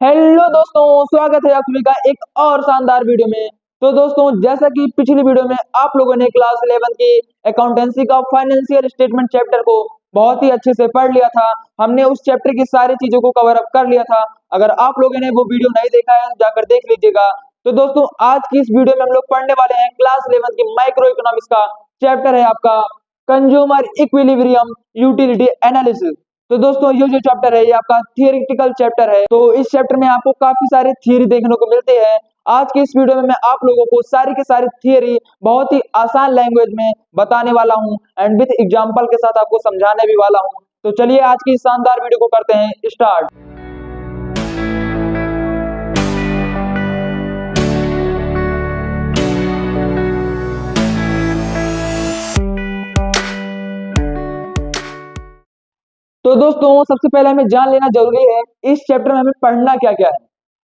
Hello दोस्तों, स्वागत है आप सभी का एक और शानदार वीडियो में। तो दोस्तों, जैसा कि पिछली वीडियो में आप लोगों ने क्लास 11 की अकाउंटेंसी का फाइनेंशियल स्टेटमेंट चैप्टर को बहुत ही अच्छे से पढ़ लिया था। हमने उस चैप्टर की सारी चीजों को कवर अप कर लिया था। अगर आप लोगों ने वो वीडियो नहीं देखा है तो जाकर देख लीजिएगा। तो दोस्तों, आज की इस वीडियो में हम लोग पढ़ने वाले हैं क्लास 11 की माइक्रो इकोनॉमिक्स का चैप्टर है आपका कंज्यूमर इक्विलिब्रियम यूटिलिटी एनालिसिस। तो दोस्तों, ये जो चैप्टर है ये आपका थियोरेटिकल चैप्टर है। तो इस चैप्टर में आपको काफी सारे थियरी देखने को मिलते हैं। आज की इस वीडियो में मैं आप लोगों को सारी की सारी थियरी बहुत ही आसान लैंग्वेज में बताने वाला हूं एंड विद एग्जांपल के साथ आपको समझाने भी वाला हूं। तो चलिए आज की इस शानदार वीडियो को करते हैं स्टार्ट। तो दोस्तों, सबसे पहले हमें जान लेना जरूरी है इस चैप्टर में हमें पढ़ना क्या क्या है।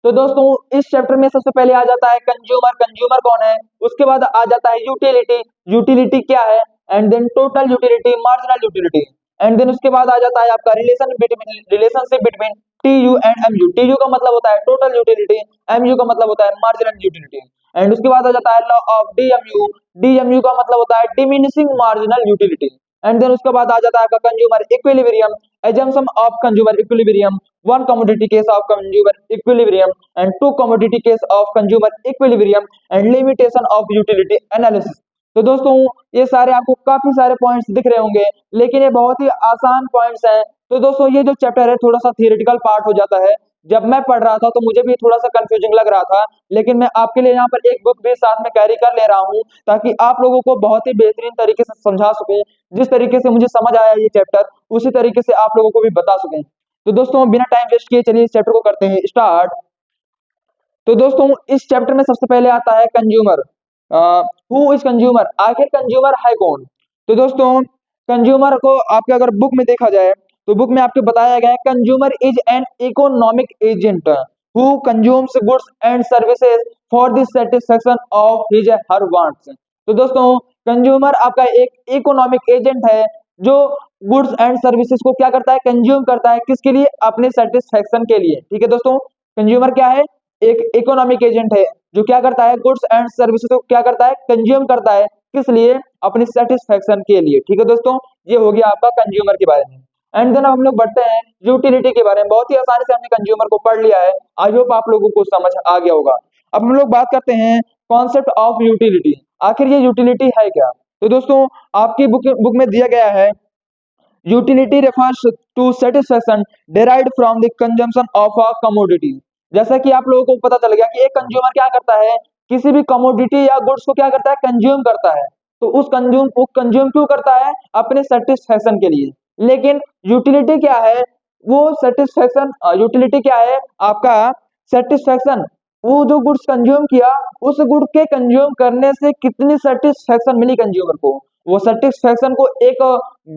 तो दोस्तों, इस चैप्टर में सबसे पहले आ जाता है कंज्यूमर। कंज्यूमर कौन है? उसके बाद आ जाता है यूटिलिटी। यूटिलिटी क्या है? And then total utility, marginal utility. And then उसके बाद आ जाता है आपका relationship between TU and MU. TU का मतलब होता है टोटल यूटिलिटी, एमयू का मतलब होता है मार्जिनल यूटिलिटी। एंड उसके बाद आ जाता है लॉ ऑफ डीएमयू। डीएमयू का मतलब होता है diminishing marginal utility. And then उसके बाद आ जाता है आपका consumer equilibrium, assumption of consumer equilibrium, one commodity case of consumer equilibrium and two commodity case of consumer equilibrium and limitation of utility analysis। तो दोस्तों, ये सारे आपको काफी सारे पॉइंट्स दिख रहे होंगे, लेकिन ये बहुत ही आसान पॉइंट्स हैं। तो दोस्तों, ये जो चैप्टर है थोड़ा सा थियोरेटिकल पार्ट हो जाता है। जब मैं पढ़ रहा था तो मुझे भी थोड़ा सा कंफ्यूजिंग लग रहा था, लेकिन मैं आपके लिए यहाँ पर एक बुक भी साथ में कैरी कर ले रहा हूँ ताकि आप लोगों को बहुत ही बेहतरीन तरीके से समझा सकूं। जिस तरीके से मुझे समझ आया ये चैप्टर, उसी तरीके से आप लोगों को भी बता सकें। तो दोस्तों, बिना टाइम वेस्ट किए चलिए इस चैप्टर को करते हैं स्टार्ट। तो दोस्तों, इस चैप्टर में सबसे पहले आता है कंज्यूमर। Who is consumer? आखिर कंज्यूमर है कौन? तो दोस्तों, कंज्यूमर को आपके अगर बुक में देखा जाए तो बुक में आपको बताया गया है consumer is an economic agent who consumes goods and services for the satisfaction of his her wants. तो दोस्तों, कंज्यूमर आपका एक इकोनॉमिक एजेंट है जो गुड्स एंड सर्विसेज को क्या करता है? कंज्यूम करता है। किसके लिए? अपने सेटिस्फेक्शन के लिए। ठीक है दोस्तों, कंज्यूमर क्या है? एक इकोनॉमिक एजेंट है जो क्या करता है? गुड्स एंड सर्विसेज को क्या करता है? कंज्यूम करता है। किस लिए? अपनी सेटिस्फेक्शन के लिए। ठीक है दोस्तों, ये हो गया आपका कंज्यूमर के बारे में। एंड देन हम लोग बढ़ते हैं यूटिलिटी के बारे में। बहुत ही आसानी से हमने कंज्यूमर को पढ़ लिया है। आई होप आप लोगों को समझ आ गया होगा। अब हम लोग बात करते हैं कॉन्सेप्ट ऑफ यूटिलिटी। आखिर ये यूटिलिटी है क्या? तो दोस्तों, आपकी बुक में दिया गया है utility refers to satisfaction derived from the consumption of a commodity. जैसा कि आप लोगों को पता चल गया कि एक कंज्यूमर क्या करता है? किसी भी कमोडिटी या गुड्स को क्या करता है? कंज्यूम करता है। तो उस कंज्यूम क्यों करता है? अपने सेटिस्फेक्शन के लिए। लेकिन यूटिलिटी क्या है? वो सेटिस्फेक्शन, यूटिलिटी क्या है आपका? सेटिस्फेक्शन। वो जो गुड्स कंज्यूम किया, उस गुड के कंज्यूम करने से कितनी सेटिस्फेक्शन मिली कंज्यूमर को, वो सेटिस्फेक्शन को एक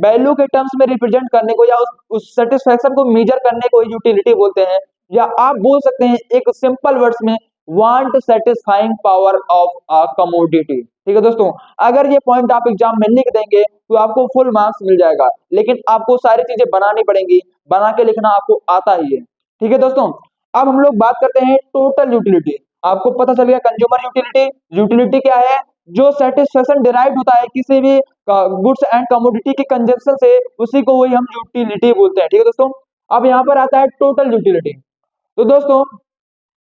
वैल्यू के टर्म्स में रिप्रेजेंट करने को या उस सेटिस्फेक्शन को मेजर करने को यूटिलिटी बोलते हैं। या आप बोल सकते हैं एक सिंपल वर्ड्स में want satisfying power of a commodity. ठीक है दोस्तों, अगर ये पॉइंट आप एग्जाम में लिख देंगे तो आपको फुल मार्क्स मिल जाएगा, लेकिन आपको सारी चीजें बनानी पड़ेंगी। बना के लिखना आपको आता ही है। ठीक है दोस्तों, अब हम लोग बात करते हैं टोटल यूटिलिटी। आपको पता चल गया कंज्यूमर यूटिलिटी। यूटिलिटी क्या है? जो सेटिस्फेक्शन डिराइव होता है किसी भी गुड्स एंड कमोडिटी के कंजप्शन से, उसी को वही हम यूटिलिटी बोलते हैं। ठीक है दोस्तों, अब यहाँ पर आता है टोटल यूटिलिटी। तो दोस्तों,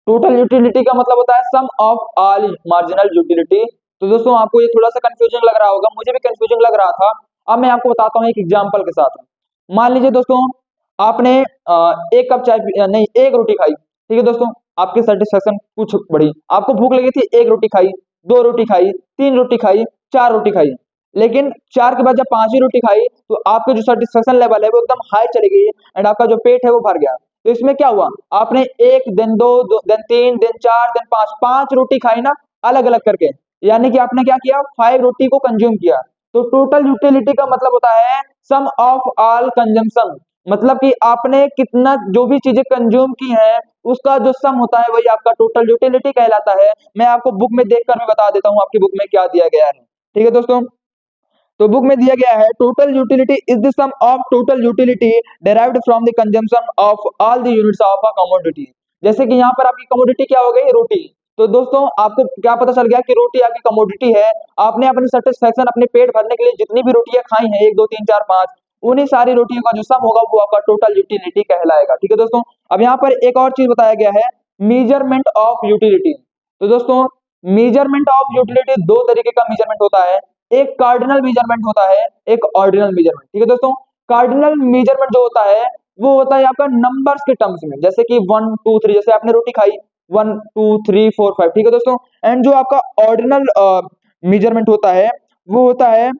टोटल यूटिलिटी का मतलब होता है sum of all marginal utility. तो दोस्तों, आपको ये थोड़ा सा कंफ्यूजिंग लग रहा होगा, मुझे भी कंफ्यूजिंग लग रहा था। अब मैं आपको बताता हूँ एक एग्जांपल के साथ। मान लीजिए दोस्तों, आपने एक कप चाय नहीं, एक रोटी खाई। ठीक है दोस्तों, आपकी सेटिस्फेक्शन कुछ बढ़ी, आपको भूख लगी थी, एक रोटी खाई, दो रोटी खाई, तीन रोटी खाई, चार रोटी खाई। लेकिन चार के बाद जब पांचवी रोटी खाई तो आपके जो सेटिस्फेक्शन लेवल है वो एकदम हाई चली गई एंड आपका जो पेट है वो भर गया। तो इसमें क्या हुआ? आपने एक दिन, दो दिन, तीन दिन, चार दिन, पांच पांच रोटी खाई ना, अलग अलग करके। यानी कि आपने क्या किया? 5 रोटी को कंज्यूम किया। तो टोटल यूटिलिटी का मतलब होता है सम ऑफ ऑल कंजम्पशन। मतलब कि आपने कितना जो भी चीजें कंज्यूम की हैं उसका जो सम होता है वही आपका टोटल यूटिलिटी कहलाता है। मैं आपको बुक में देखकर भी बता देता हूँ आपकी बुक में क्या दिया गया है। ठीक है दोस्तों, तो बुक में दिया गया है total utility is the sum of total utility derived from the consumption of all the units of a commodity. जैसे कि यहाँ पर आपकी कमोडिटी क्या हो गई, रोटी। तो दोस्तों आपको क्या पता चल गया कि रोटी आपकी कमोडिटी है। आपने अपनी सेटिस्फेक्शन, अपने पेट भरने के लिए जितनी भी रोटियां खाई हैं, 1 2 3 4 5, उन्हीं सारी रोटियों का जो सम होगा वो आपका टोटल यूटिलिटी कहलाएगा। ठीक है दोस्तों। अब यहाँ पर एक और चीज बताया गया है, मेजरमेंट ऑफ यूटिलिटी। तो दोस्तों मेजरमेंट ऑफ यूटिलिटी दो तरीके का मेजरमेंट होता है, एक कार्डिनल मेजरमेंट होता है, एक ऑर्डिनल मेजरमेंट। ठीक है दोस्तों। कार्डिनल मेजरमेंट जो होता है वो होता है आपका नंबर्स के टर्म्स में, जैसे कि 1 2 3, जैसे आपने रोटी खाई 1 2 3 4 5। ठीक है दोस्तों। एंड जो आपका ऑर्डिनल मेजरमेंट होता है वो होता है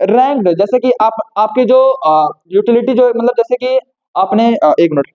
रैंक्ड, जैसे कि आप आपके जो यूटिलिटी जो मतलब जैसे कि आपने 1 मिनट।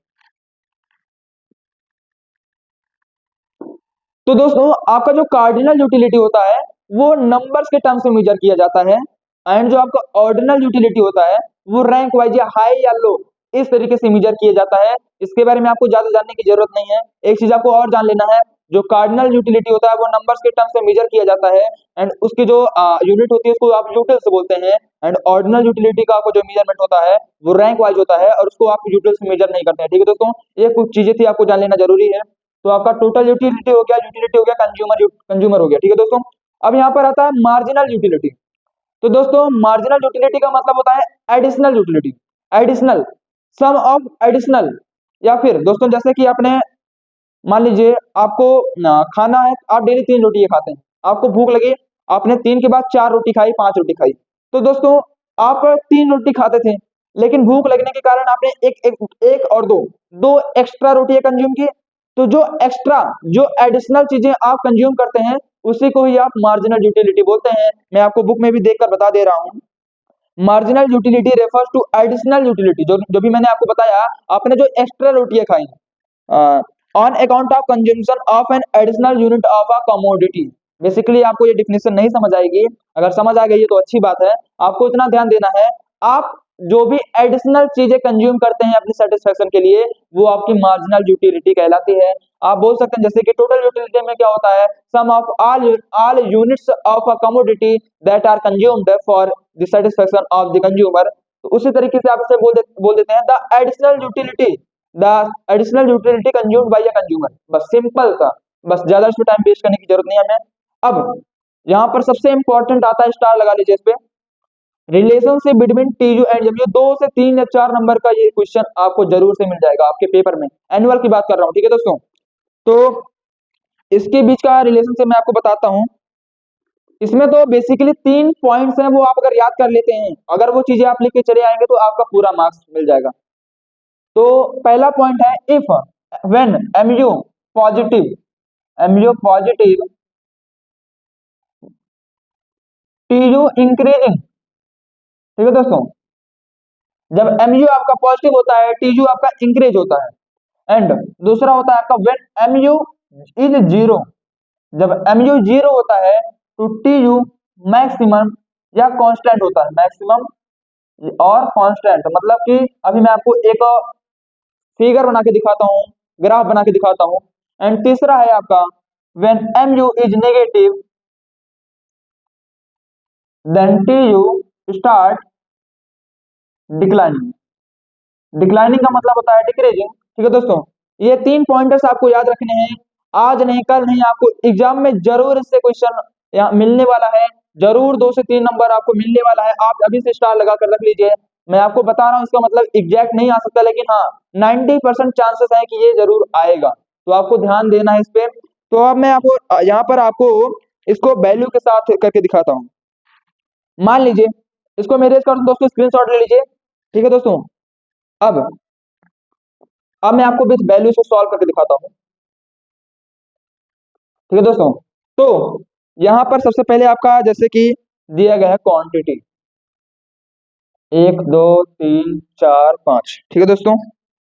तो दोस्तों आपका जो कार्डिनल यूटिलिटी होता है वो नंबर्स के टर्म्स में मेजर किया जाता है, एंड जो आपका ऑर्डिनल यूटिलिटी होता है वो रैंक वाइज या हाई या लो इस तरीके से मेजर किया जाता है। इसके बारे में आपको ज्यादा जानने की जरूरत नहीं है। एक चीज आपको और जान लेना है, जो कार्डिनल यूटिलिटी होता है वो नंबर्स के टर्म्स में मेजर किया जाता है, एंड उसकी जो यूनिट होती है उसको आप यूटिल्स बोलते हैं। एंड ऑर्डिनल यूटिलिटी का आपको जो मेजरमेंट होता है वो रैंक वाइज होता है और उसको आप यूटिल्स में मेजर नहीं करते हैं। ठीक है दोस्तों, ये कुछ चीजें थी आपको जान लेना जरूरी है। तो आपका टोटल यूटिलिटी हो गया, कंज्यूमर हो गया। ठीक है दोस्तों। अब यहाँ पर आता है मार्जिनल यूटिलिटी। तो दोस्तों मार्जिनल यूटिलिटी का मतलब होता है additional utility, additional, sum of additional. या फिर दोस्तों जैसे कि आपने मान लीजिए आपको खाना है, आप डेली 3 रोटी खाते हैं, आपको भूख लगी, आपने 3 के बाद 4 रोटी खाई, 5 रोटी खाई। तो दोस्तों आप 3 रोटी खाते थे, लेकिन भूख लगने के कारण आपने एक और दो दो एक्स्ट्रा रोटियां कंज्यूम की। तो जो एक्स्ट्रा, जो एडिशनल चीजें आप कंज्यूम करते हैं उसी को ही आप मार्जिनल यूटिलिटी बोलते हैं। मैं आपको बुक में भी देखकर बता दे रहा हूँ। Marginal utility refers to additional utility, जो जो भी मैंने आपको बताया, आपने जो एक्स्ट्रा रोटियां खाई on account of consumption of an additional unit of a commodity. Basically आपको ये डिफिनेशन नहीं समझ आएगी, अगर समझ आ गई है तो अच्छी बात है। आपको इतना ध्यान देना है, आप जो भी एडिशनल चीजें कंज्यूम करते हैं अपनी सेटिस्फेक्शन के लिए वो आपकी मार्जिनल यूटिलिटी कहलाती है। आप बोल सकते हैं जैसे कि टोटल यूटिलिटी में क्या होता है, sum of all units of a commodity that are consumed for the satisfaction of the consumer. तो उसी तरीके से आप इसे बोल देते हैं the additional utility, the additional utility consumed by a consumer. बस सिंपल सा, बस ज्यादा इसमें टाइम वेस्ट करने की जरूरत नहीं है हमें। अब यहाँ पर सबसे इंपॉर्टेंट आता है, स्टार लगा लीजिए इस पे, relationship between TU and MU. 2 से 3 या 4 नंबर का ये क्वेश्चन आपको जरूर से मिल जाएगा आपके पेपर में, एनुअल की बात कर रहा हूँ। ठीक है दोस्तों। तो इसके बीच का रिलेशनशिप मैं आपको बताता हूँ। इसमें तो बेसिकली 3 पॉइंट्स हैं, वो आप अगर याद कर लेते हैं, अगर वो चीजें आप लिख के चले आएंगे तो आपका पूरा मार्क्स मिल जाएगा। तो पहला पॉइंट है, if when MU positive TU increasing. ठीक है दोस्तों, जब एमयू आपका पॉजिटिव होता है टीयू आपका इंक्रीज होता है। एंड दूसरा होता है आपका व्हेन एमयू इज जीरो, जब एमयू जीरो होता है तो टीयू मैक्सिमम या कांस्टेंट होता है, मैक्सिमम और कांस्टेंट। मतलब कि अभी मैं आपको एक फिगर बना के दिखाता हूँ, ग्राफ बना के दिखाता हूँ। एंड तीसरा है आपका when MU is negative then TU start declining. Declining का मतलब होता है डिक्रीजिंग। ठीक है दोस्तों, ये 3 पॉइंटर्स आपको याद रखने हैं, आज नहीं कल नहीं, आपको एग्जाम में जरूर इससे क्वेश्चन मिलने वाला है, जरूर 2 से 3 नंबर आपको मिलने वाला है। आप अभी से स्टार लगा कर रख लीजिए। मैं आपको बता रहा हूँ, इसका मतलब एग्जैक्ट नहीं आ सकता, लेकिन हाँ 90% चांसेस है कि ये जरूर आएगा। तो आपको ध्यान देना है इस पे। तो अब मैं आपको यहाँ पर आपको इसको वैल्यू के साथ करके दिखाता हूँ। मान लीजिए इसको मेरे कर दूं दोस्तों, स्क्रीनशॉट ले लीजिए। ठीक है दोस्तों। अब अब मैं आपको विथ वैल्यूज को सॉल्व करके दिखाता हूँ। ठीक है दोस्तों। तो यहाँ पर सबसे पहले आपका जैसे कि दिया गया है क्वांटिटी 1 2 3 4 5। ठीक है दोस्तों,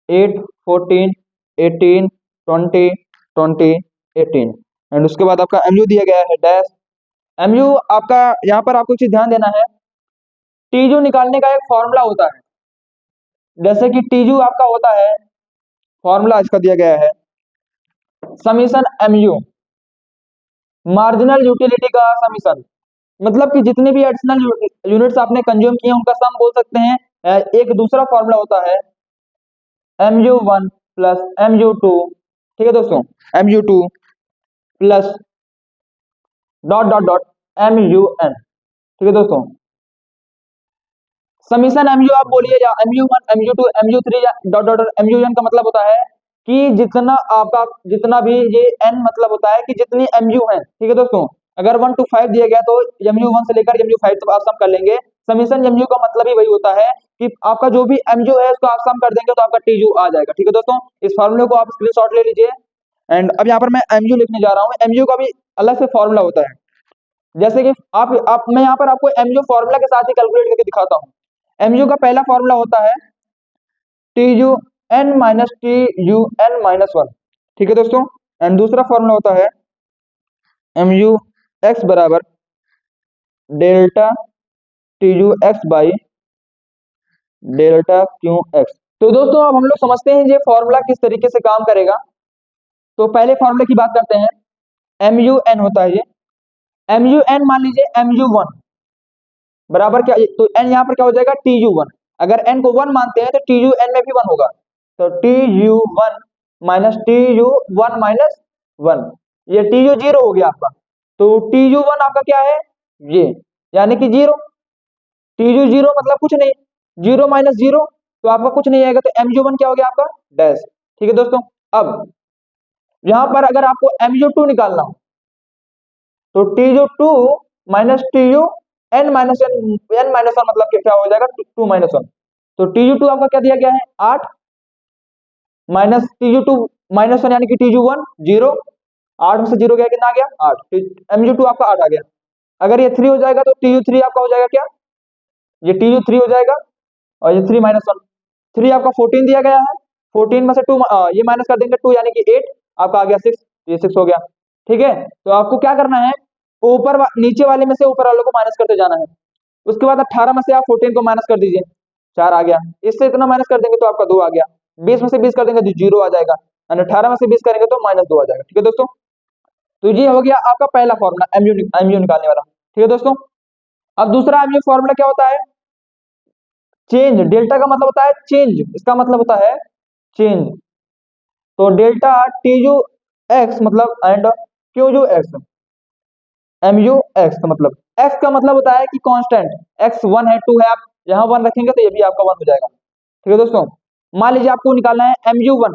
8 14 18 20 20 18। एंड उसके बाद आपका एमयू दिया गया है डैश। एमयू आपका यहाँ पर आपको चीज ध्यान देना है, टीजू निकालने का एक फॉर्मूला होता है। जैसे कि टीजू आपका होता है, फॉर्मूला इसका दिया गया है समीशन एमयू, मार्जिनल यूटिलिटी का समीशन। मतलब कि जितने भी एडिशनल यूनिट्स आपने कंज्यूम किए उनका सम बोल सकते हैं। एक दूसरा फॉर्मूला होता है MU1 + MU2 ठीक है दोस्तों, mu2 plus dot dot dot mun, ठीक है दोस्तों। समीशन mu आप बोलिए या mu1 mu2 mu3 या डॉट डॉट mun का मतलब होता है कि जितना आपका जितना भी ये n मतलब होता है कि जितनी mu है, ठीक है दोस्तों। अगर 1 to 5 दिया गया तो mu1 से लेकर mu5 तक आप सम कर लेंगे। समीशन mu का मतलब ही वही होता है कि आपका जो भी mu है उसको आप सम कर देंगे तो आपका tu आ जाएगा, ठीक है दोस्तों। इस फार्मूले को आप स्क्रीनशॉट ले लीजिए। एंड अब यहाँ पर मैं mu लिखने जा रहा हूँ। mu का भी अलग से फॉर्मूला होता है, जैसे कि आप मैं यहाँ पर आपको mu फॉर्मूला के साथ ही कैलकुलेट करके दिखाता हूँ। mu का पहला फॉर्मूला होता है TUN माइनस TUN-1, ठीक है दोस्तों। एंड दूसरा फॉर्मूला होता है MUX बराबर delta TUX by delta QX। तो दोस्तों अब हम लोग समझते हैं ये फॉर्मूला किस तरीके से काम करेगा। तो पहले फॉर्मूले की बात करते हैं। MUN होता है ये, MUN मान लीजिए MU1 बराबर क्या, तो n यहाँ पर क्या हो जाएगा TU1। अगर n को 1 मानते हैं तो TUN में भी 1 होगा, तो TU1 माइनस TU1 माइनस 1, ये TU0 हो गया आपका। तो TU1 आपका क्या है, ये यानी कि 0। TU0 मतलब कुछ नहीं, 0 माइनस 0 तो आपका कुछ नहीं आएगा, तो MU1 क्या हो गया आपका डैश, ठीक है दोस्तों। अब यहाँ पर अगर आपको MU2 निकालना हो तो TU2 minus TUN minus n minus 1 मतलब क्या हो जाएगा 2 माइनस 1। तो TU2 आपका क्या दिया गया है 8 माइनस TU2 माइनस 1 यानी कि TU1 0, 8 में से 0 गया कितना आ गया 8, MU2 आपका 8 आ गया। अगर ये 3 हो जाएगा तो TU3 आपका हो जाएगा क्या, ये TU3 हो जाएगा और ये 3 माइनस 1, 3 आपका 14 दिया गया है, 14 में से 2 ये माइनस कर देंगे 2 यानी कि 8 आपका आ गया 6, ये 6 हो गया, ठीक है। तो आपको क्या करना है, नीचे वाले में से ऊपर वाले को माइनस करते जाना है। उसके बाद 18 में से आप 14 को माइनस कर दीजिए, 4 आ गया। इससे इतना माइनस कर देंगे तो आपका 2 आ गया। 20 में से 20 कर देंगे तो 0 आ जाएगा, और 18 में से 20 करेंगे तो माइनस 2 आ जाएगा, ठीक है दोस्तों। तो ये हो गया आपका पहला फॉर्मूला MU निकालने वाला, ठीक है दोस्तों। अब दूसरा MU फॉर्मूला क्या होता है, चेंज। डेल्टा का मतलब होता है चेंज, इसका मतलब होता है चेंज। तो डेल्टा TUX मतलब एंड QUX, MUX का मतलब, x का मतलब होता है कि कांस्टेंट, x 1 है 2 है, आप यहाँ 1 रखेंगे तो ये भी आपका 1 हो जाएगा, ठीक है दोस्तों। मान लीजिए आपको निकालना है MU1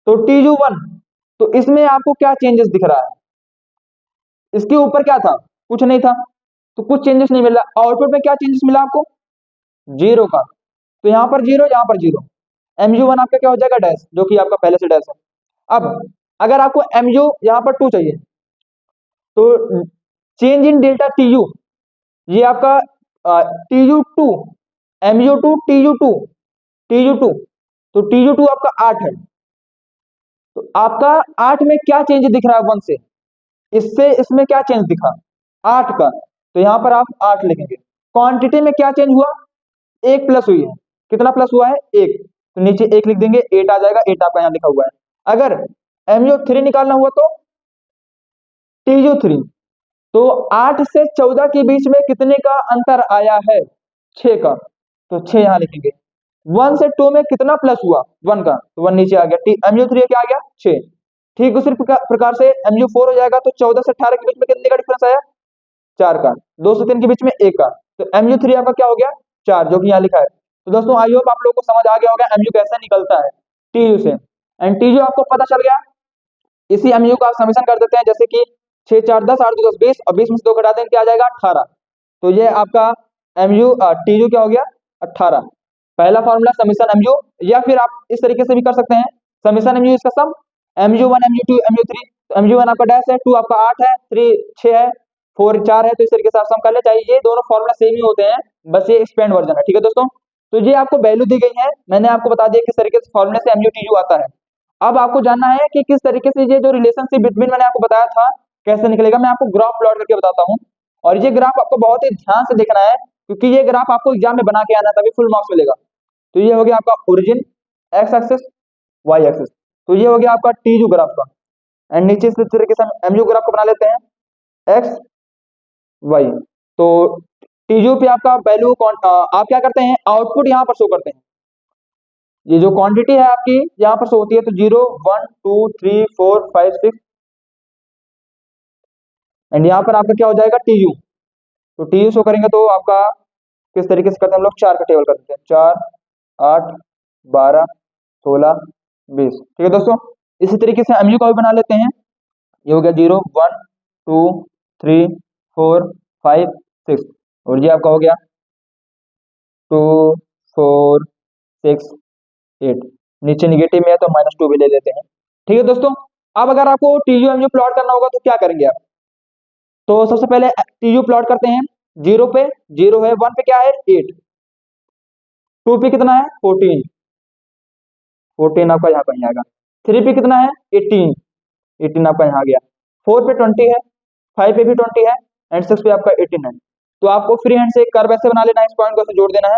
तो TU1, तो इसमें आपको क्या चेंजेस दिख रहा है, इसके ऊपर क्या था, कुछ नहीं था, तो कुछ चेंजेस नहीं मिला। आउटपुट में क्या चेंजेस मिला आपको, 0 का, तो यहाँ पर 0 यहाँ पर 0, MU1 आपका क्या हो जाएगा डैश, जो कि आपका पहले से डैश है। अब अगर आपको MU यहाँ पर 2 चाहिए तो चेंज इन डेल्टा TU, ये आपका TU2 MU2 TU2 तो TU2 आपका 8 है, तो आपका 8 में क्या चेंज दिख रहा है 1 से, इससे इसमें क्या चेंज दिखा 8 का, तो यहाँ पर आप 8 लिखेंगे। क्वांटिटी में क्या चेंज हुआ, 1 प्लस हुई है, कितना प्लस हुआ है 1, तो नीचे 1 लिख देंगे, 8 आ जाएगा, 8 आपका यहाँ लिखा हुआ है। अगर MU3 निकालना हुआ तो TU3, तो 8 से 14 के बीच में कितने का अंतर आया है, 6 का, तो 6 यहाँ लिखेंगे। 1 से 2 में कितना प्लस हुआ 1 का, तो 1 नीचे आ गया। MU3 क्या आ गया 6। ठीक उसी प्रकार से MU4 हो जाएगा, तो 14 से 18 के बीच में कितने का डिफरेंस आया 4 का, 2 से 3 के बीच में 1 का, तो MU3 आपका क्या हो गया 4, जो कि यहाँ लिखा है। तो दोस्तों आई होप आप लोगों को समझ आ गया होगा MU कैसे निकलता है TU से। एंड TU आपको पता चल गया, इसी MU का आप समीशन कर देते हैं, जैसे कि 6 4 10 8 2 10 20 और 20 में से 2 घटा दें क्या आ जाएगा 18, तो ये आपका TU क्या हो गया 18। पहला फॉर्मूला समीशन MU, या फिर आप इस तरीके से भी कर सकते हैं, समीशन MU इसका सम MU1 MU2 MU3, तो MU1 आपका डैश है, 2 आपका 8 है, 3 6 है, 4 4 है, तो इस तरीके से आप सम कर ले, चाहिए ये दोनों फॉर्मूला सेम ही होते हैं, बस ये एक्सपेंड वर्जन है, ठीक है दोस्तों। तो ये आपको वैल्यू दी गई है, मैंने आपको बता दिया किस तरीके से फॉर्मूले से MU TU आता है। अब आपको जानना है कि किस तरीके से ये जो रिलेशनशिप बिटवीन मैंने आपको बताया था कैसे निकलेगा, मैं आपको ग्राफ प्लॉट करके बताता हूँ। और ये ग्राफ आपको बहुत ही ध्यान से देखना है, क्योंकि ये ग्राफ आपको एग्जाम में बना के आना है, तभी फुल मार्क्स मिलेगा। तो ये हो गया आपका origin X axis Y axis, तो ये हो गया आपका TU ग्राफ का। एंड नीचे इस तरीके से हम MU ग्राफ को बना लेते हैं एक्स वाई। तो TU पे आपका वैल्यू आप क्या करते हैं, आउटपुट यहाँ पर शो करते हैं, ये जो क्वांटिटी है आपकी यहाँ पर शो होती है, तो 0 1 2 3 4 5 6, एंड यहाँ पर आपका क्या हो जाएगा टीयू। तो टीयू शो करेंगे तो आपका किस तरीके से करते हैं हम लोग, 4 का टेबल कर देते हैं, 4 8 12 16 20। ठीक है दोस्तों, इसी तरीके से एमयू का भी बना लेते हैं। ये हो गया 0 1 2 3 4 5 6, और ये आपका हो गया 2 4 6 8। नीचे निगेटिव में है तो -2 भी ले लेते हैं। ठीक है दोस्तों, अब अगर आपको टीयू एमयू प्लॉट करना होगा तो क्या करेंगे आप, तो सबसे पहले टीयू प्लॉट करते हैं। 0 पे 0 है, 1 पे क्या है 8, 2 पे कितना है 14, 14 आपका यहाँ पर आएगा। 3 पे कितना है 18, 18 आपका यहाँ आ गया। 4 पे 20 है, 5 पे भी 20 है, एंड 6 पे आपका 18 है। तो आपको फ्री हैंड से एक कर्व ऐसे बना लेना है, इस पॉइंट को ऐसे जोड़ देना है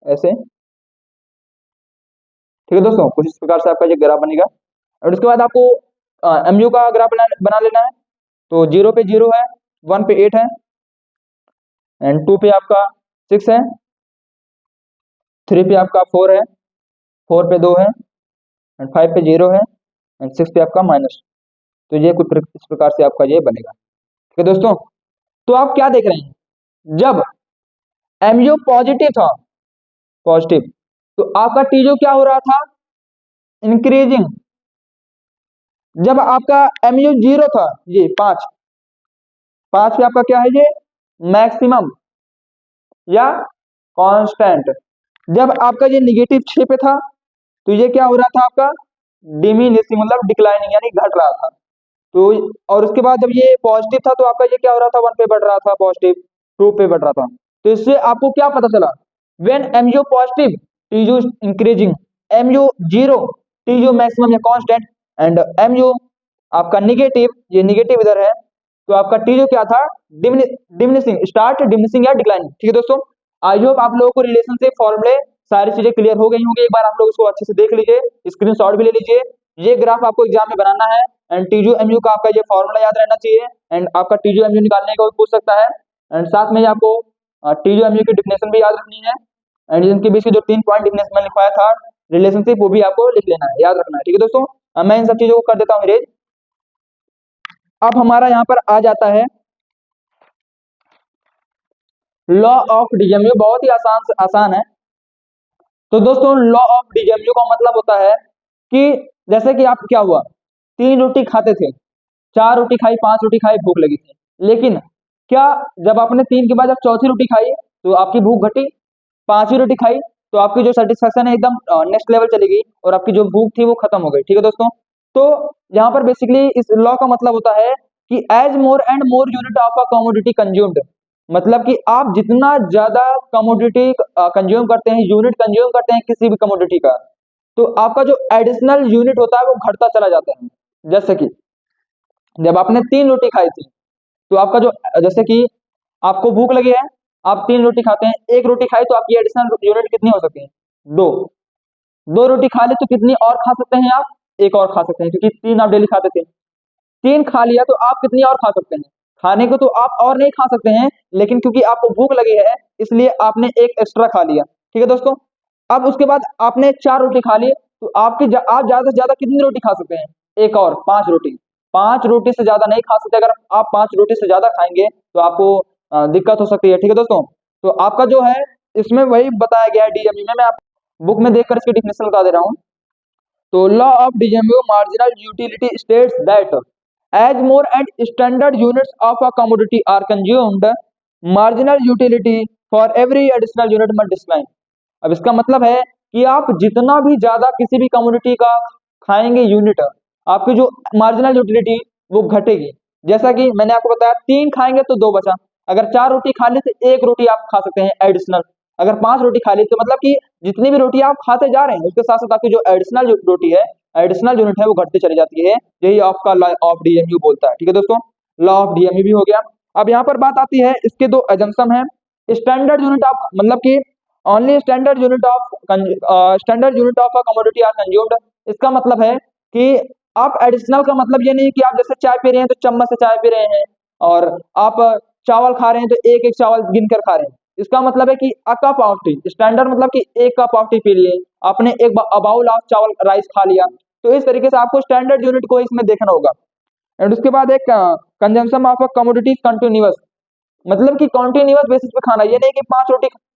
ऐसे। ठीक है दोस्तों, कुछ इस प्रकार से आपका ये ग्राफ बनेगा, और उसके बाद आपको एमयू का ग्राफ बना लेना है। तो 0 पे 0 है, 1 पे 8 है, एंड 2 पे आपका 6 है, 3 पे आपका 4 है, 4 पे 2 है, एंड 5 पे 0 है, एंड 6 पे आपका माइनस। तो ये कुछ इस प्रकार से आपका ये बनेगा। ठीक है दोस्तों, तो आप क्या देख रहे हैं, जब एमयू पॉजिटिव था, पॉजिटिव, तो आपका टीजो क्या हो रहा था, इंक्रीजिंग। जब आपका एमयू 0 था, ये 5 पे आपका क्या है ये मैक्सिमम या कांस्टेंट। जब आपका ये निगेटिव 6 पे था, तो ये क्या हो रहा था आपका डिमिनिशिंग, मतलब डिक्लाइनिंग, यानी घट रहा था। तो और उसके बाद जब ये पॉजिटिव था तो आपका ये क्या हो रहा था, 1 पे बढ़ रहा था, पॉजिटिव 2 पे बढ़ रहा था। तो इससे आपको क्या पता चला, when MU positive TU increasing, MU 0 TU maximum या कांस्टेंट, एंड एमयू आपका निगेटिव, ये निगेटिव इधर है, तो आपका टीयू क्या था डिमिनिशिंग, स्टार्ट डिमिनिशिंग या डिक्लाइनिंग। ठीक है दोस्तों, आई होप आप लोगों को रिलेशनशिप फॉर्मूले सारी चीजें क्लियर हो गई होंगी। एक बार आप लोग इसको अच्छे से देख लीजिए, स्क्रीनशॉट भी ले लीजिए। ये ग्राफ आपको एग्जाम में बनाना है, एंड टीजू एमयू का आपका ये फॉर्मूला याद रहना चाहिए, एंड आपका टीजू एमयू निकालने का भी पूछ सकता है, एंड साथ में आपको टीजू एमयू की डिफिनेशन भी याद रखनी है, एंड इनके बीच के जो 3 पॉइंट डिफिनेशन में लिखवाया था रिलेशनशिप, वो भी आपको लिख लेना है, याद रखना है। ठीक है दोस्तों, अब मैं इन सब चीजों को कर देता हूँ इरेज। अब हमारा यहाँ पर आ जाता है लॉ ऑफ डीएमयू, बहुत ही आसान है। तो दोस्तों लॉ ऑफ डीएमयू का मतलब होता है कि जैसे कि आप क्या हुआ, 3 रोटी खाते थे, 4 रोटी खाई, 5 रोटी खाई, भूख लगी थी, लेकिन क्या जब आपने 3 के बाद जब चौथी रोटी खाई तो आपकी भूख घटी, 5वीं रोटी खाई तो आपकी जो सेटिस्फेक्शन है एकदम नेक्स्ट लेवल चली गई, और आपकी जो भूख थी वो खत्म हो गई। ठीक है दोस्तों, तो यहाँ पर बेसिकली इस लॉ का मतलब होता है कि as more and more unit of a commodity consumed, मतलब कि आप जितना ज्यादा कमोडिटी कंज्यूम करते हैं, यूनिट कंज्यूम करते हैं किसी भी कमोडिटी का, तो आपका जो एडिशनल यूनिट होता है वो घटता चला जाता है। जैसे कि जब आपने 3 रोटी खाई थी, तो आपका जो, जैसे कि आपको भूख लगी है, आप 3 रोटी खाते हैं, 1 रोटी खाई तो आपकी एडिशनल यूनिट कितनी हो सकती है, 2। 2 रोटी खा ली तो कितनी और खा सकते हैं आप, 1 और खा सकते हैं, क्योंकि 3 आप डेली खाते थे। 3 खा लिया तो आप कितनी और खा सकते हैं, खाने को तो आप और नहीं खा सकते हैं, लेकिन क्योंकि आपको भूख लगी है इसलिए आपने 1 एक्स्ट्रा खा लिया। ठीक है दोस्तों, अब उसके बाद आपने 4 रोटी खा ली, तो आप ज्यादा से ज्यादा कितनी रोटी खा सकते हैं, 1 और 5 रोटी। 5 रोटी से ज्यादा नहीं खा सकते, अगर आप 5 रोटी से ज्यादा खाएंगे तो आपको दिक्कत हो सकती है। ठीक है दोस्तों, तो आपका जो है इसमें वही बताया गया है डीएमयू में, मैं आप बुक में देखकर इसकी डिफिनेशन बता दे रहा हूँ। तो law of DMU marginal utility states that as more and standard units of a commodity are consumed, marginal utility for every additional unit must decline। अब इसका मतलब है कि आप जितना भी ज्यादा किसी भी कमोडिटी का खाएंगे यूनिट, आपकी जो मार्जिनल यूटिलिटी वो घटेगी। जैसा कि मैंने आपको बताया, 3 खाएंगे तो 2 बचा, अगर 4 रोटी खा ली तो 1 रोटी आप खा सकते हैं एडिशनल, अगर 5 रोटी खा ली तो मतलब कि जितनी भी रोटी आप खाते जा रहे हैं उसके साथ साथ आपकी जो एडिशनल रोटी है, एडिशनल यूनिट है, वो घटती चली जाती है। यही आपका लॉ ऑफ डीएमयू बोलता है। ठीक है दोस्तों, लॉ ऑफ डीएमयू भी हो गया। अब यहाँ पर बात आती है, इसके 2 एजम्पशन है। स्टैंडर्ड यूनिट ऑफ, मतलब कि only standard unit of a commodity are consumed. इसका मतलब है कि आप एडिशनल का मतलब ये नहीं कि आप जैसे चाय पी रहे हैं तो चम्मच से चाय पी रहे हैं, और आप चावल खा रहे हैं तो एक एक चावल गिन कर खा रहे हैं। इसका मतलब है कि a cup of T, standard मतलब कि एक कप ऑफ टी पी लिए, आपने एक बाउल ऑफ चावल राइस खा लिया। तो इस तरीके से आपको स्टैंडर्ड यूनिट को इसमें देखना होगा। एंड उसके बाद एक consumption of a commodity continuous, मतलब कि कॉन्टिन्यूअस बेसिस पे खाना, ये नहीं कि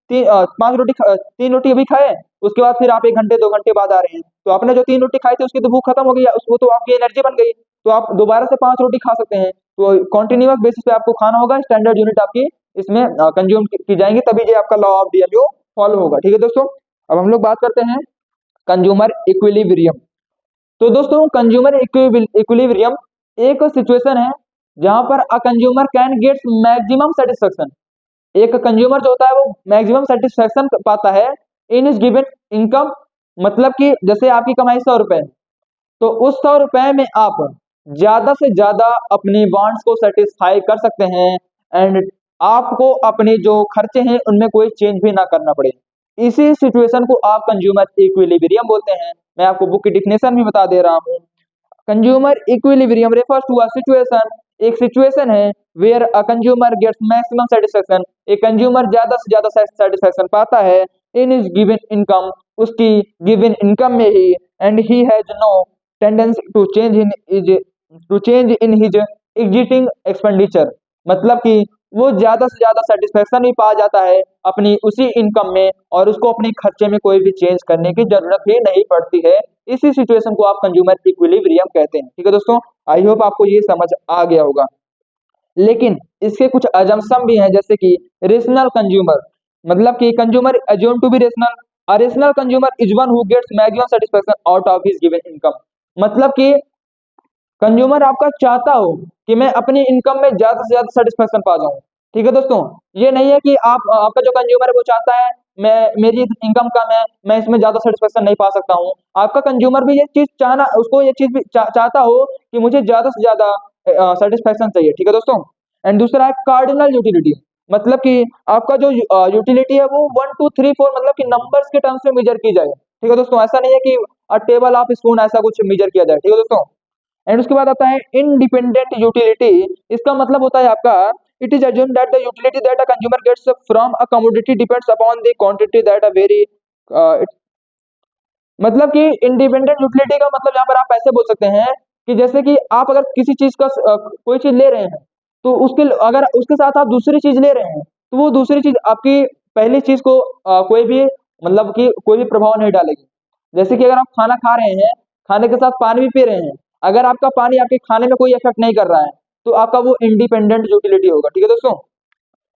तीन रोटी अभी खाए, उसके बाद फिर आप 1 घंटे 2 घंटे बाद आ रहे हैं, तो आपने जो 3 रोटी खाई थी उसकी तो भूख खत्म हो गई, उसको तो आपकी एनर्जी बन गई, तो आप दोबारा से 5 रोटी खा सकते हैं। तो कॉन्टिन्यूअस बेसिस पे आपको खाना होगा, स्टैंडर्ड यूनिट आपकी इसमें कंज्यूम की जाएंगी, तभी ये आपका लॉ ऑफ डीएमयू फॉलो होगा। ठीक है दोस्तों, अब हम लोग बात करते हैं कंज्यूमर इक्विलिब्रियम। तो दोस्तों कंज्यूमर इक्विलिब्रियम एक सिचुएशन है जहां पर a consumer can gets maximum satisfaction, एक कंज्यूमर जो होता है वो मैक्सिमम सेटिस्फेक्शन पाता है इन इज गिवन इनकम, मतलब कि जैसे आपकी कमाई 100 रुपए, तो उस 100 रुपए में आप ज्यादा से ज्यादा अपनी वांट्स को सेटिस्फाई कर सकते हैं, एंड आपको अपने जो खर्चे हैं उनमें कोई चेंज भी ना करना पड़े। इसी सिचुएशन को आप कंज्यूमर इक्विलिब्रियम बोलते हैं। मैं आपको बुक की डिफिनेशन भी बता दे रहा हूँ। Consumer equilibrium refers to a situation, एक सिचुएशन है where a consumer gets maximum satisfaction, एक कंज्यूमर ज्यादा से ज्यादा सेटिस्फेक्शन पाता है इन इज गिवन इनकम, उसकी गिवन इनकम में ही, and he has no tendency to change in his existing expenditure, मतलब कि वो ज्यादा से ज्यादा सेटिस्फेक्शन भी पा जाता है अपनी उसी इनकम में, और उसको अपने खर्चे में कोई भी चेंज करने की जरूरत ही नहीं पड़ती है। इसी सिचुएशन को आप कंज्यूमर इक्विलिब्रियम कहते हैं। ठीक है दोस्तों, आई होप आपको ये समझ आ गया होगा। लेकिन इसके कुछ अजम्पशन भी हैं, जैसे कि रेशनल कंज्यूमर, मतलब कि consumer assume to be rational, a rational consumer is one who gets maximum satisfaction out of his given income, मतलब कि कंज्यूमर आपका चाहता हो कि मैं अपनी इनकम में ज्यादा से ज्यादा सेटिस्फेक्शन पा जाऊं। ठीक है दोस्तों, ये नहीं है कि आपका जो कंज्यूमर है वो चाहता है मैं मेरी इनकम कम है, मैं इसमें ज्यादा सेटिस्फेक्शन नहीं पा सकता हूँ। आपका कंज्यूमर भी ये चीज चाहना, उसको ये चीज भी चाहता हो कि मुझे ज्यादा से ज्यादा सेटिस्फेक्शन चाहिए। ठीक है दोस्तों, एंड दूसरा है कार्डिनल यूटिलिटी, मतलब कि आपका जो यूटिलिटी है वो 1 2 3 4, मतलब कि नंबर्स के टर्म्स में मेजर की जाए। ठीक है दोस्तों, ऐसा नहीं है कि टेबल ऑफ स्पून ऐसा कुछ मेजर किया जाए। ठीक है दोस्तों, एंड उसके बाद आता है इंडिपेंडेंट यूटिलिटी, इसका मतलब होता है आपका it is assume that the utility that a consumer gets from a commodity depends upon the quantity that a vary, मतलब कि इंडिपेंडेंट यूटिलिटी का मतलब यहाँ पर आप ऐसे बोल सकते हैं कि जैसे कि आप अगर किसी चीज का कोई चीज ले रहे हैं, तो उसके अगर उसके साथ आप दूसरी चीज ले रहे हैं, तो वो दूसरी चीज आपकी पहली चीज को कोई भी, मतलब कि कोई भी प्रभाव नहीं डालेगी। जैसे कि अगर आप खाना खा रहे हैं, खाने के साथ पानी भी पी रहे हैं, अगर आपका पानी आपके खाने में कोई इफेक्ट नहीं कर रहा है, तो आपका वो इंडिपेंडेंट यूटिलिटी होगा। ठीक है दोस्तों,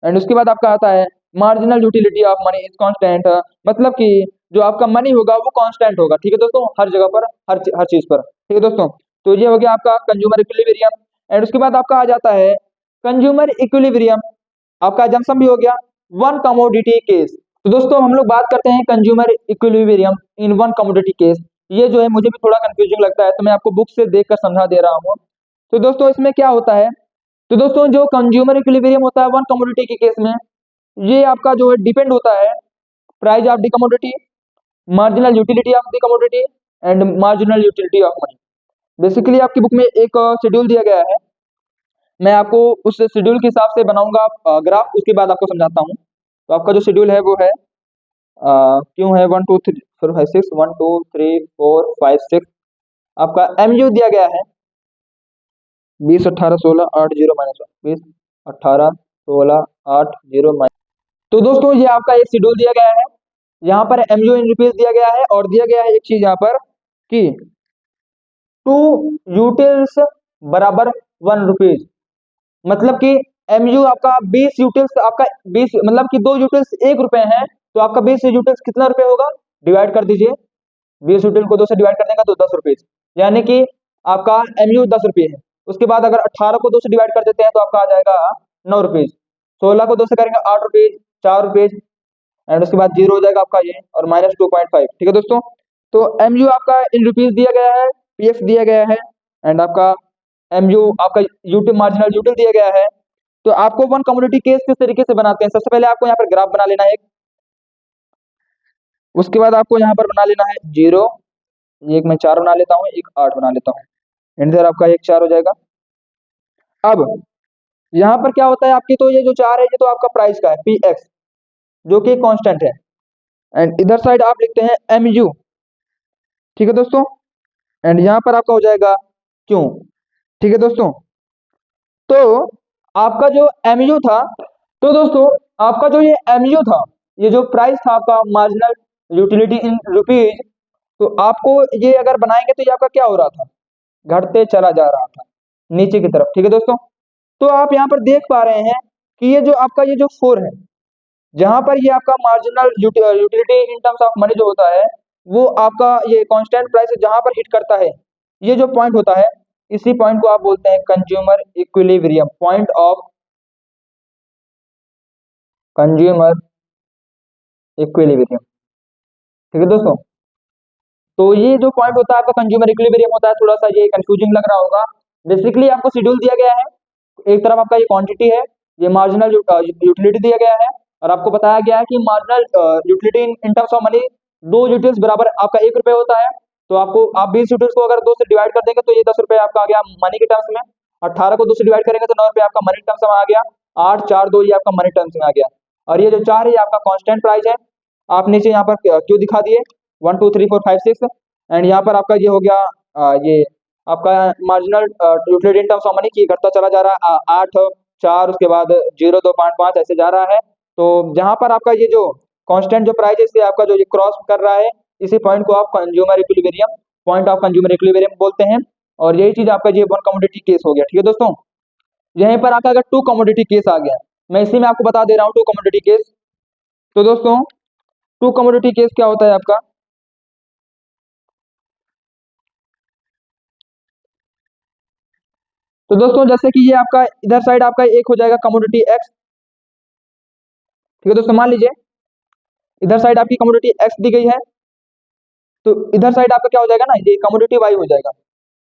एंड उसके बाद आपका आता है marginal utility of money is constant, मतलब कि जो आपका मनी होगा वो कांस्टेंट होगा। ठीक है दोस्तों, हर जगह पर, हर चीज पर। ठीक है दोस्तों, तो ये हो गया आपका कंज्यूमर इक्विलिब्रियम। एंड उसके बाद आपका आ जाता है कंज्यूमर इक्विलिब्रियम, आपका जंक्शन भी हो गया वन कमोडिटी केस। तो दोस्तों हम लोग बात करते हैं consumer equilibrium in one commodity case. ये जो है मुझे भी थोड़ा कंफ्यूजिंग लगता है, तो मैं आपको बुक से देखकर समझा दे रहा हूँ। तो दोस्तों इसमें क्या होता है, तो दोस्तों जो कंज्यूमर इक्विलिब्रियम होता है वन कमोडिटी के केस में, ये आपका जो है डिपेंड होता है price of the commodity, marginal utility of the commodity, and marginal utility of money. Basically आपकी बुक में एक शेड्यूल दिया गया है, मैं आपको उस शेड्यूल के हिसाब से बनाऊंगा ग्राफ, उसके बाद आपको समझाता हूँ। तो आपका जो शेड्यूल है वो है क्यों है 1 2 3 4 5 6, 1 2 3 4 5 6, आपका एमयू दिया गया है 20 18 16 8 0 -1, 20 18 16 8 0 -। तो दोस्तों ये आपका एक शेड्यूल दिया गया है, यहाँ पर एमयू इन रुपीज दिया गया है, और दिया गया है एक चीज यहाँ पर कि 2 यूटिल्स बराबर 1 रुपीज, मतलब कि एमयू आपका 20 यूटिल्स, आपका 20 मतलब कि 2 यूटिल्स 1 रुपए हैं, तो आपका 20 यूटिल्स कितना रुपए होगा, डिवाइड कर दीजिए, 20 यूटिल को 2 से डिवाइड कर देगा तो 10 रुपीज, यानी कि आपका एमयू 10 रुपये है। उसके बाद अगर 18 को 2 से डिवाइड कर देते हैं तो आपका आ जाएगा 9 रुपीज, 16 को 2 से करेंगे 8 रुपीज, 4 रुपीज, एंड उसके बाद जीरो हो जाएगा आपका ये, और -2.5। ठीक है दोस्तों, तो एमयू आपका इन रुपीज दिया गया है, पीएफ दिया गया है, एंड आपका एमयू आपका यूटिल मार्जिनल यूटिल दिया गया है। तो आपको वन कमोडिटी केस किस तरीके से बनाते हैं, सबसे पहले आपको यहाँ पर ग्राफ बना लेना है एक, उसके बाद आपको यहाँ पर बना लेना है 0, एक मैं 4 बना लेता हूँ, एक 8 बना लेता हूँ, एंड देयर आपका एक 4 हो जाएगा। अब यहाँ पर क्या होता है आपकी, तो ये जो 4 है ये तो आपका प्राइस का है पी एक्स, जो कि कांस्टेंट है, एंड इधर साइड आप लिखते हैं एम यू। ठीक है दोस्तों, एंड यहाँ पर आपका हो जाएगा क्यों। ठीक है दोस्तों, तो आपका जो एम यू था, तो दोस्तों आपका जो ये एम यू था, ये जो प्राइस था आपका मार्जिनल यूटिलिटी इन रुपीज, तो आपको ये अगर बनाएंगे तो ये आपका क्या हो रहा था, घटते चला जा रहा था नीचे की तरफ। ठीक है दोस्तों, तो आप यहाँ पर देख पा रहे हैं कि ये जो आपका ये जो 4 है, जहां पर ये आपका marginal utility in terms of money जो होता है, वो आपका ये कांस्टेंट प्राइस जहां पर हिट करता है, ये जो पॉइंट होता है, इसी पॉइंट को आप बोलते हैं consumer equilibrium point of consumer equilibrium. ठीक है दोस्तों, तो ये जो पॉइंट होता है आपका कंज्यूमर इक्विलिब्रियम होता है। थोड़ा सा ये कंफ्यूजिंग लग रहा होगा। बेसिकली आपको शेड्यूल दिया गया है, एक तरफ आपका ये क्वांटिटी है, ये मार्जिनल यूटिलिटी दिया गया है, और आपको बताया गया है कि marginal utility in terms of money 2 utils बराबर आपका 1 रुपये होता है। तो आपको आप 20 यूटिल्स को अगर 2 से डिवाइड कर देंगे तो ये 10 रुपये आपका आ गया मनी के टर्म्स में। 18 को 2 से डिवाइड करेंगे तो 9 रुपये आपका मनी टर्म्स में आ गया। 8 4 2 ये आपका मनी टर्म्स में आ गया, और ये जो 4 है ये आपका कांस्टेंट प्राइस है। आप नीचे यहाँ पर क्यों दिखा दिए 1 2 3 4 5 6, एंड यहाँ पर आपका ये हो गया ये आपका marginal utility in terms of money की घटता चला जा रहा है 8 4, उसके बाद 0 2 5 5 ऐसे जा रहा है। तो जहां पर आपका ये जो कांस्टेंट जो प्राइस है इसे आपका जो ये क्रॉस कर रहा है, इसी पॉइंट को आप consumer equilibrium point of consumer equilibrium बोलते हैं। और यही चीज आपका ये 1 कमोडिटी केस हो गया। ठीक है दोस्तों, यहीं पर आपका अगर 2 कमोडिटी केस आ गया, मैं इसी में आपको बता दे रहा हूँ 2 कमोडिटी केस। तो दोस्तों 2 कमोडिटी केस क्या होता है आपका, तो दोस्तों जैसे कि ये आपका इधर साइड आपका एक हो जाएगा कमोडिटी एक्स। ठीक है दोस्तों, मान लीजिए इधर साइड आपकी कमोडिटी एक्स दी गई है, तो इधर साइड आपका क्या हो जाएगा ना, ये कमोडिटी वाई हो जाएगा,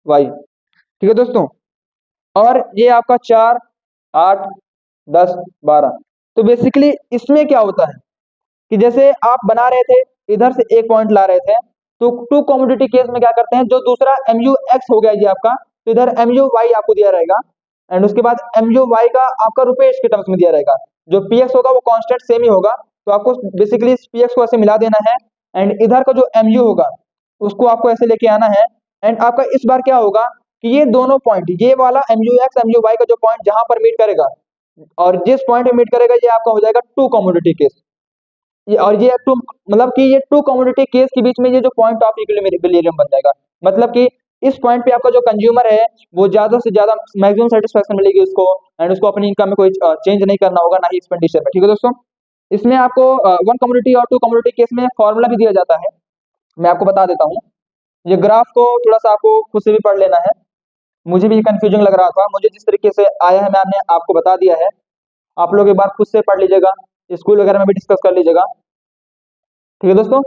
वाई। ठीक है दोस्तों, और ये आपका 4 8 10 12। तो बेसिकली इसमें क्या होता है कि जैसे आप बना रहे थे, इधर से एक पॉइंट ला रहे थे, तो 2 कमोडिटी केस में क्या करते हैं, जो दूसरा एम यू एक्स हो गया ये आपका, तो इधर एम यू वाई आपको दिया रहेगा, एंड उसके बाद एम यू वाई का आपका रुपीज के टर्म्स में दिया रहेगा। जो पी एक्स होगा वो कांस्टेंट सेम ही होगा, तो आपको बेसिकली इस पी एक्स को ऐसे मिला देना है, एंड इधर का जो एम यू होगा उसको आपको ऐसे लेके आना है। एंड आपका इस बार क्या होगा कि ये दोनों पॉइंट, ये वाला M U X M U Y का जो पॉइंट जहां पर मीट करेगा, और जिस पॉइंट में मीट करेगा, ये आपका हो जाएगा 2 कमोडिटी केस। ये और ये 2 मतलब कि ये 2 कमोडिटी केस के बीच में ये जो पॉइंट ऑफ इक्विलिब्रियम बन जाएगा। मतलब कि इस पॉइंट पे आपका जो कंज्यूमर है वो ज्यादा से ज्यादा मैक्सिमम सेटिस्फेक्शन मिलेगी उसको, एंड उसको अपनी इनकम में कोई चेंज नहीं करना होगा, ना ही एक्सपेंडिचर में। ठीक है दोस्तों, इसमें आपको 1 कमोडिटी और 2 कमोडिटी केस में फॉर्मूला भी दिया जाता है, मैं आपको बता देता हूँ। ये ग्राफ को थोड़ा सा आपको खुद से भी पढ़ लेना है, मुझे भी कंफ्यूजिंग लग रहा था, मुझे जिस तरीके से आया है मैंने आपको बता दिया है। आप लोग एक बार खुद से पढ़ लीजिएगा, स्कूल वगैरह में भी डिस्कस कर लीजिएगा। ठीक है दोस्तों,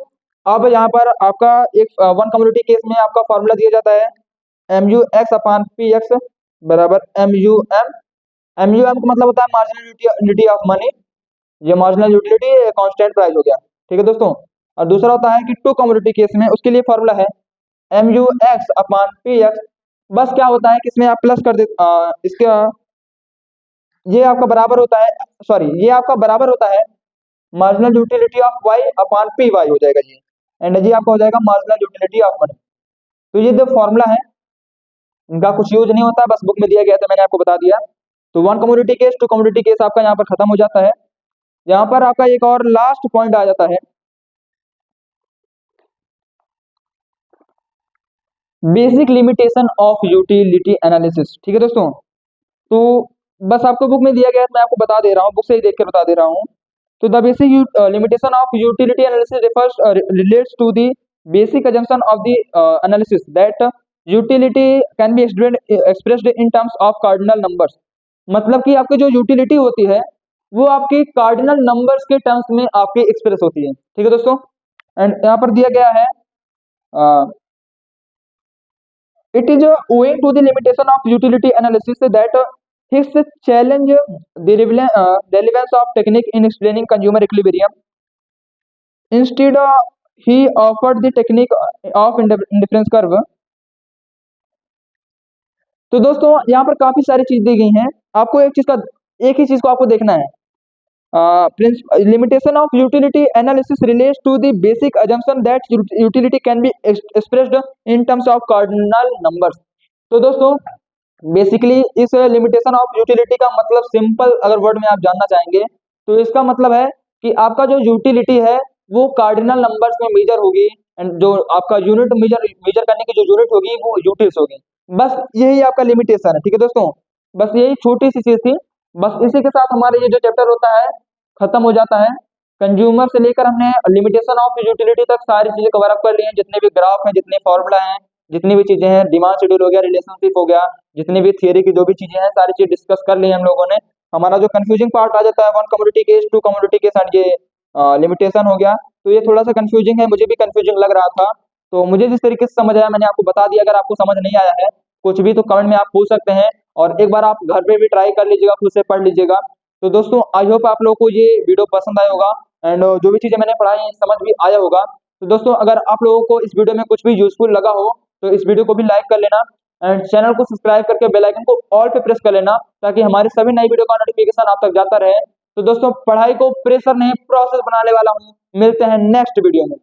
अब यहाँ पर आपका एक 1 कमोडिटी केस में आपका फॉर्मूला दिया जाता है M U X upon P X बराबर M U M. M U M का मतलब होता है मार्जिनल यूटिलिटी ऑफ मनी, ये मार्जिनल यूटिलिटी कांस्टेंट प्राइस हो गया। ठीक है दोस्तों, और दूसरा होता है कि 2 कमोडिटी केस में उसके लिए फॉर्मूला है M U X upon P X. बस क्या होता है कि इसमें आप प्लस कर दे इसका ये आपका बराबर होता है, सॉरी ये आपका बराबर होता है marginal utility of Y upon P Y हो जाएगा जी, एंड जी आपका हो जाएगा मार्जिनल यूटिलिटी ऑफ मनी। तो ये जो फॉर्मूला है इनका कुछ यूज नहीं होता, बस बुक में दिया गया था, मैंने आपको बता दिया। तो 1 कमोडिटी केस 2 कमोडिटी केस आपका यहाँ पर खत्म हो जाता है। यहाँ पर आपका एक और लास्ट पॉइंट आ जाता है, basic limitation of utility analysis. ठीक है दोस्तों, तो बस आपको बुक में दिया गया है, मैं आपको बता दे रहा हूँ, बुक से ही देख कर बता दे रहा हूँ। तो the basic limitation of utility analysis refers relates to the basic assumption of the analysis that utility can be expressed in terms of cardinal numbers। मतलब कि आपकी जो यूटिलिटी होती है वो आपकी कार्डिनल नंबर्स के टर्म्स में आपकी एक्सप्रेस होती है। ठीक है दोस्तों, एंड यहाँ पर दिया गया है it is owing to the limitation of utility analysis that his challenge the relevance of technique in explaining consumer equilibrium. Instead he offered the technique of indifference curve। तो दोस्तों यहाँ पर काफी सारी चीज दी गई हैं, आपको एक चीज का एक ही चीज को आपको देखना है। limitation of utility analysis relates to the basic assumption that utility can be expressed in terms of cardinal numbers। तो दोस्तों बेसिकली इस लिमिटेशन ऑफ यूटिलिटी का मतलब सिंपल अगर वर्ड में आप जानना चाहेंगे तो इसका मतलब है कि आपका जो यूटिलिटी है वो कार्डिनल नंबर्स में मेजर होगी, एंड जो आपका यूनिट मेजर मेजर करने की जो यूनिट होगी वो यूटिल्स होगी। बस यही आपका लिमिटेशन है। ठीक है दोस्तों, बस यही छोटी सी चीज थी। बस इसी के साथ हमारे ये जो चैप्टर होता है खत्म हो जाता है। कंज्यूमर से लेकर हमने लिमिटेशन ऑफ यूटिलिटी तक सारी चीजें कवर अप कर ली हैं, जितने भी ग्राफ हैं, जितने फॉर्मूला हैं, जितनी भी चीजें हैं, डिमांड शेड्यूल हो गया, रिलेशनशिप हो गया, जितनी भी थियरी की जो भी चीजें हैं सारी चीज डिस्कस कर ली हम लोगों ने। हमारा जो कंफ्यूजिंग पार्ट आ जाता है one commodity case two commodity case and ये लिमिटेशन हो गया, तो ये थोड़ा सा कंफ्यूजिंग है, मुझे भी कंफ्यूजिंग लग रहा था। तो मुझे जिस तरीके से समझ आया मैंने आपको बता दिया। अगर आपको समझ नहीं आया है कुछ भी तो कमेंट में आप पूछ सकते हैं, और एक बार आप घर पे भी ट्राई कर लीजिएगा, खुद से पढ़ लीजिएगा। तो दोस्तों आई होप आप लोगों को ये वीडियो पसंद आया होगा, एंड जो भी चीजें मैंने पढ़ाई हैं समझ भी आया होगा। तो दोस्तों अगर आप लोगों को इस वीडियो में कुछ भी यूजफुल लगा हो तो इस वीडियो को भी लाइक कर लेना, एंड चैनल को सब्सक्राइब करके बेल आइकन को ऑल पे प्रेस कर लेना, ताकि हमारी सभी नई वीडियो का नोटिफिकेशन आप तक जाता रहे। तो दोस्तों पढ़ाई को प्रेशर नहीं प्रोसेस बनाने वाला हूँ। मिलते हैं नेक्स्ट वीडियो में।